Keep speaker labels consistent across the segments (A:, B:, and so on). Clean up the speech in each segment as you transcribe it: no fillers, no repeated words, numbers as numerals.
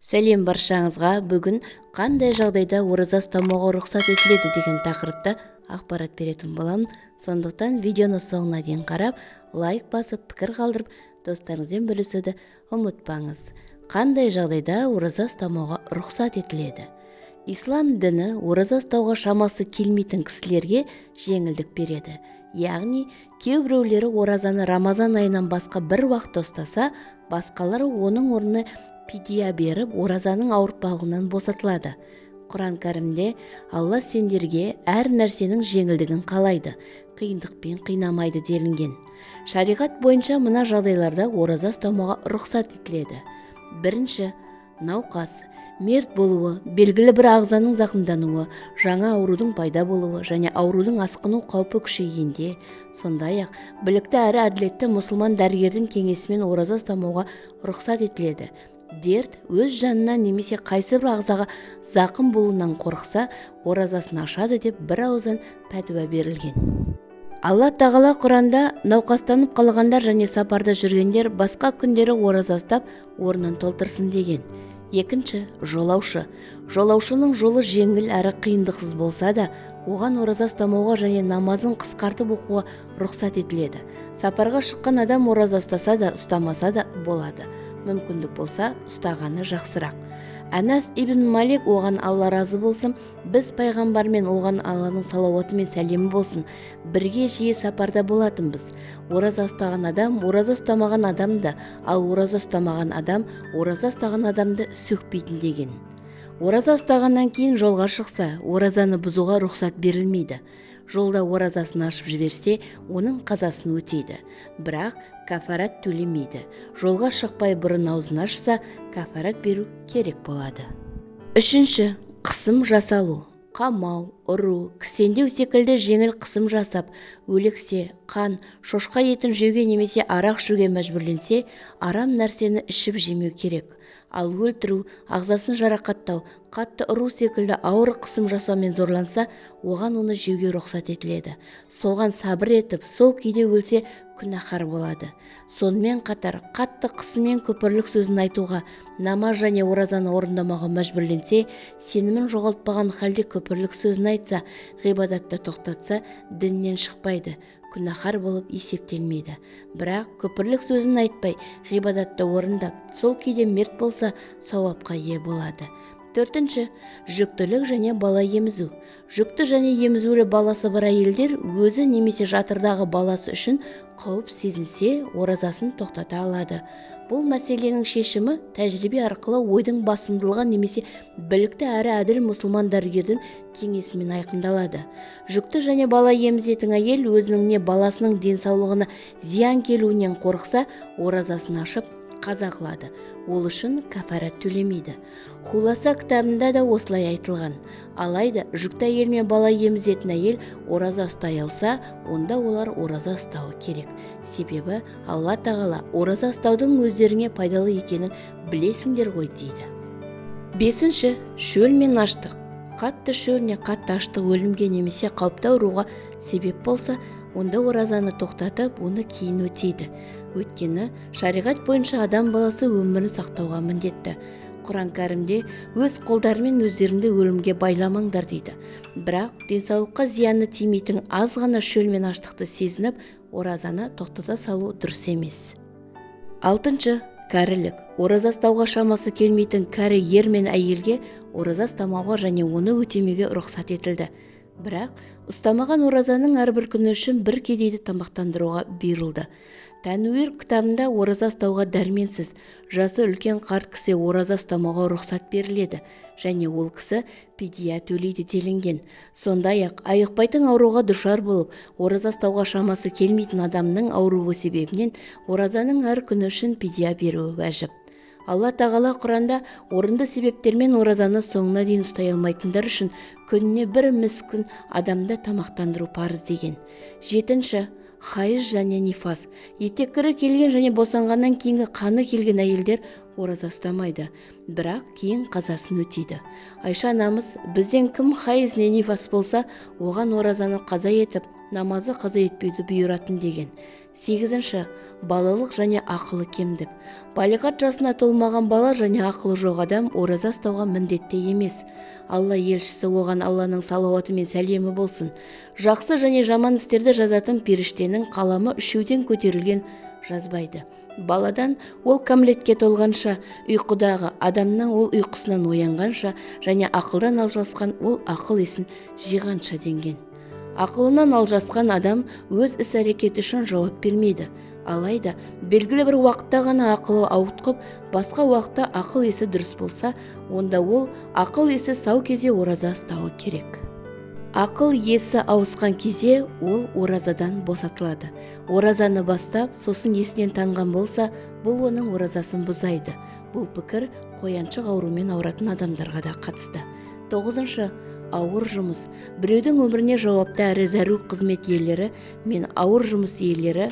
A: Сәлем баршаңызға. Бүгін қандай жағдайда ораза ұстамауға рұқсат етіледі деген тақырыпта ақпарат беретін боламын. Сондықтан видеоны соңына дейін қарап, лайк басып, пікір қалдырып, достарыңызбен бөлісуді ұмытпаңыз. Қандай жағдайда ораза ұстамауға рұқсат етіледі? Ислам діні ораза ұстауға шамасы келмейтін кісілерге жеңілдік береді. Яғни, кейбіреулері оразаны Рамазан айынан басқа бір уақытта ұстаса, басқалары оның орнына пидия беріп, оразаның ауыртпалығынан босатылады. Құран кәрімде Алла сендерге әр нәрсенің жеңілдігін қалайды, қиындықпен қинамайды делінген. Шариғат бойынша мына жағдайларда ораза ұстамауға рұқсат етіледі. Бірінші, науқас, мерт болуы, белгілі бір ағзаның зақымдануы, жаңа аурудың пайда болуы және аурудың асқыну қаупі күшейгенде, сондай-ақ білікті әрі әділетті мұсылман дәрігердің кеңесімен ораза ұстамауға рұқсат етіледі. Дерт өз жанына немесе қайсы бір ағзаға зақым болуынан қорықса, оразасын ашады деп бір ауыздан пәтуа берілген. Алла тағала Құранда науқастанып қалғандар және сапарда жүргендер басқа күндері ораза ұстап орнын толтырсын деген. Екінші, жолаушы. Жолаушының жолы жеңіл әрі қиындықсыз болса да, оған ораза ұстамауға және намазын қысқартып оқуға рұқсат етіледі. Сапарға шыққан адам ораза ұстаса да, ұстамаса да болады. Мүмкіндік болса, ұстағаны жақсырақ. Анас ибн Малик оған Алла разы болсын, біз пайғамбармен оған Алланың салауаты мен сәлемі болсын, бірге жиі сапарда болатынбыз. Ораза ұстаған адам ораза ұстамаған адамды, ал ораза ұстамаған адам ораза ұстаған адамды сөкпейтін деген. Ораза ұстағаннан кейін жолға шықса, оразаны бұзуға рұқсат берілмейді. Жолда оразасын ашып жіберсе, оның қазасын өтейді. Бірақ кафарат төлемейді. Жолға шықпай бұрын аузын ашса, кафарат беру керек болады. Үшінші, қысым жасалу. Қамау, ұру, кісендеу секілді жеңіл қысым жасап, өлексе, қан, шошқа етін жеуге немесе арақ ішуге мәжбүрленсе, арам нәрсені ішіп жемеу керек. Ал өлтіру, ағзасын жарақаттау, қатты ұру секілді ауыр қысым жасаумен зорланса, оған оны жеуге рұқсат етіледі. Соған сабыр етіп, сол күйде өлсе, күнәһар болады. Сонымен қатар, қатты қысыммен күпірлік сөзін айтуға, намаз және оразаны орындамауға мәжбүрленсе, сенімін жоғалтпаған халде күпірлік сөзін айтса, ғибадатты тоқтатса, діннен шықпайды, күнәһар болып есептелмейді. Бірақ күпірлік сөзін айтпай, ғибадатты орындап, сол күйде мерт болса, сауапқа ие болады. Төртінші, жүктілік және бала емізу. Жүкті және емізулі баласы бар әйелдер өзі немесе жатырдағы баласы үшін қауіп сезінсе, оразасын тоқтата алады. Бұл мәселенің шешімі тәжірибе арқылы ойдың басымдылығы немесе білікті әрі әділ мұсылман дәрігердің кеңесімен айқындалады. Жүкті және бала емізетін әйел өзінің не баласының денсаулығына зиян келуінен қорықса, оразасын ашып қаза қылады. Ол үшін кафарат төлемейді. Хуласа кітабында да осылай айтылған. Алайда жүкті әйел мен бала емізетін әйел ораза ұстай алса, онда олар ораза ұстауы керек. Себебі Алла тағала ораза ұстаудың өздеріңе пайдалы екенін білесіңдер ғой дейді. Бесінші, шөл мен аштық. Қатты шөл не қатты аштық өлімге немесе қауіпті ауруға себеп болса, онда оразаны тоқтатып, оны кейін өтейді. Өйткені шариғат бойынша адам баласы өмірін сақтауға міндетті. Құран кәрімде өз қолдарымен өздеріңді өлімге байламаңдар дейді. Бірақ денсаулыққа зияны тимейтін аз ғана шөл мен аштықты сезініп, оразаны тоқтата салу дұрыс емес. Алтыншы, кәрілік. Ораза ұстауға шамасы келмейтін кәрі ер мен әйелге ораза ұстамауға және оны өтемеуге рұқсат етілді. Бірақ ұстамаған оразаның әрбір күні үшін бір кедейді тамақтандыруға бұйырылды. Тәнуир кітабында ораза ұстауға дәрменсіз, жасы үлкен қарт кісі ораза ұстамауға рұқсат беріледі және ол кісі пидия төлейді делінген. Сондай-ақ айықпайтын ауруға душар болып, ораза ұстауға шамасы келмейтін адамның ауруы себебінен оразаның әр күні үшін пидия беруі уәжіп. Алла тағала Құранда орынды себептермен оразаны соңына дейін ұстай алмайтындар үшін күніне бір міскін адамды тамақтандыру парыз деген. Жетінші, хайыз және нифас. Етеккірі келген және босанғаннан кейінгі қаны келген әйелдер ораза ұстамайды, бірақ кейін қазасын өтейді. Айша анамыз, бізден кім хайыз не нифас болса, оған оразаны қаза етіп, намазы қаза етпеуді бұйыратын деген. 8. Балалық және ақылы кемдік. Балиғат жасына толмаған бала және ақылы жоқ адам ораза ұстауға міндетті емес. Алла елшісі оған Алланың салауаты мен сәлемі болсын. Жақсы және жаман істерді жазатын періштенің қаламы үшеуден көтерілген жазбайды. Баладан ол кәмелетке толғанша, ұйқыдағы адамның ол ұйқысынан оянғанша және ақылдан алжасқан ол ақыл есін жиғанша денген. Ақылынан алжасқан адам өз іс-әрекеті үшін жауап бермейді. Алайда белгілі бір уақытта ғана ақылы ауытқып, басқа уақытта ақыл есі дұрыс болса, онда ол ақыл есі сау кезде ораза ұстауы керек. Ақыл есі ауысқан кезде ол оразадан босатылады. Оразаны бастап, сосын есінен танған болса, бұл оның оразасын бұзайды. Бұл пікір қояншық аурумен ауыратын адамдарға да қатысты. 9. Ауыр жұмыс. Біреудің өміріне жауапты әрі зәру қызмет иелері мен ауыр жұмыс иелері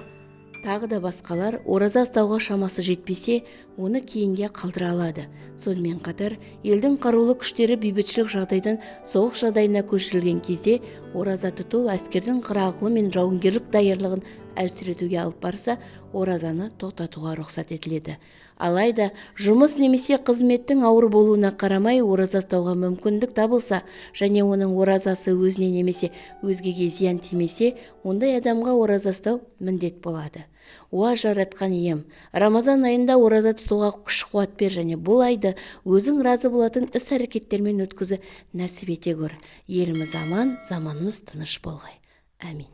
A: тағы да басқалар ораза ұстауға шамасы жетпесе, оны кейінге қалдыра алады. Сонымен қатар, елдің қарулы күштері бейбітшілік жағдайдан соғыс жағдайына көшірілген кезде ораза тұту әскердің қырағылы мен жауынгерлік даярлығын әлсіретуге алып барса, оразаны тоқтатуға рұқсат етіледі. Алайда, жұмыс немесе қызметтің ауыр болуына қарамай ораза ұстауға мүмкіндік табылса және оның оразасы өзіне немесе өзгеге зиян тимесе, ондай адамға ораза ұстау міндет болады. Уа жаратқан ием, Рамазан айында ораза тұтуға күш-қуат бер және бұл айды өзің разы болатын іс-әрекеттермен өткізі нәсіп ете көр. Еліміз аман, заманымыз тыныш болғай. Әмин.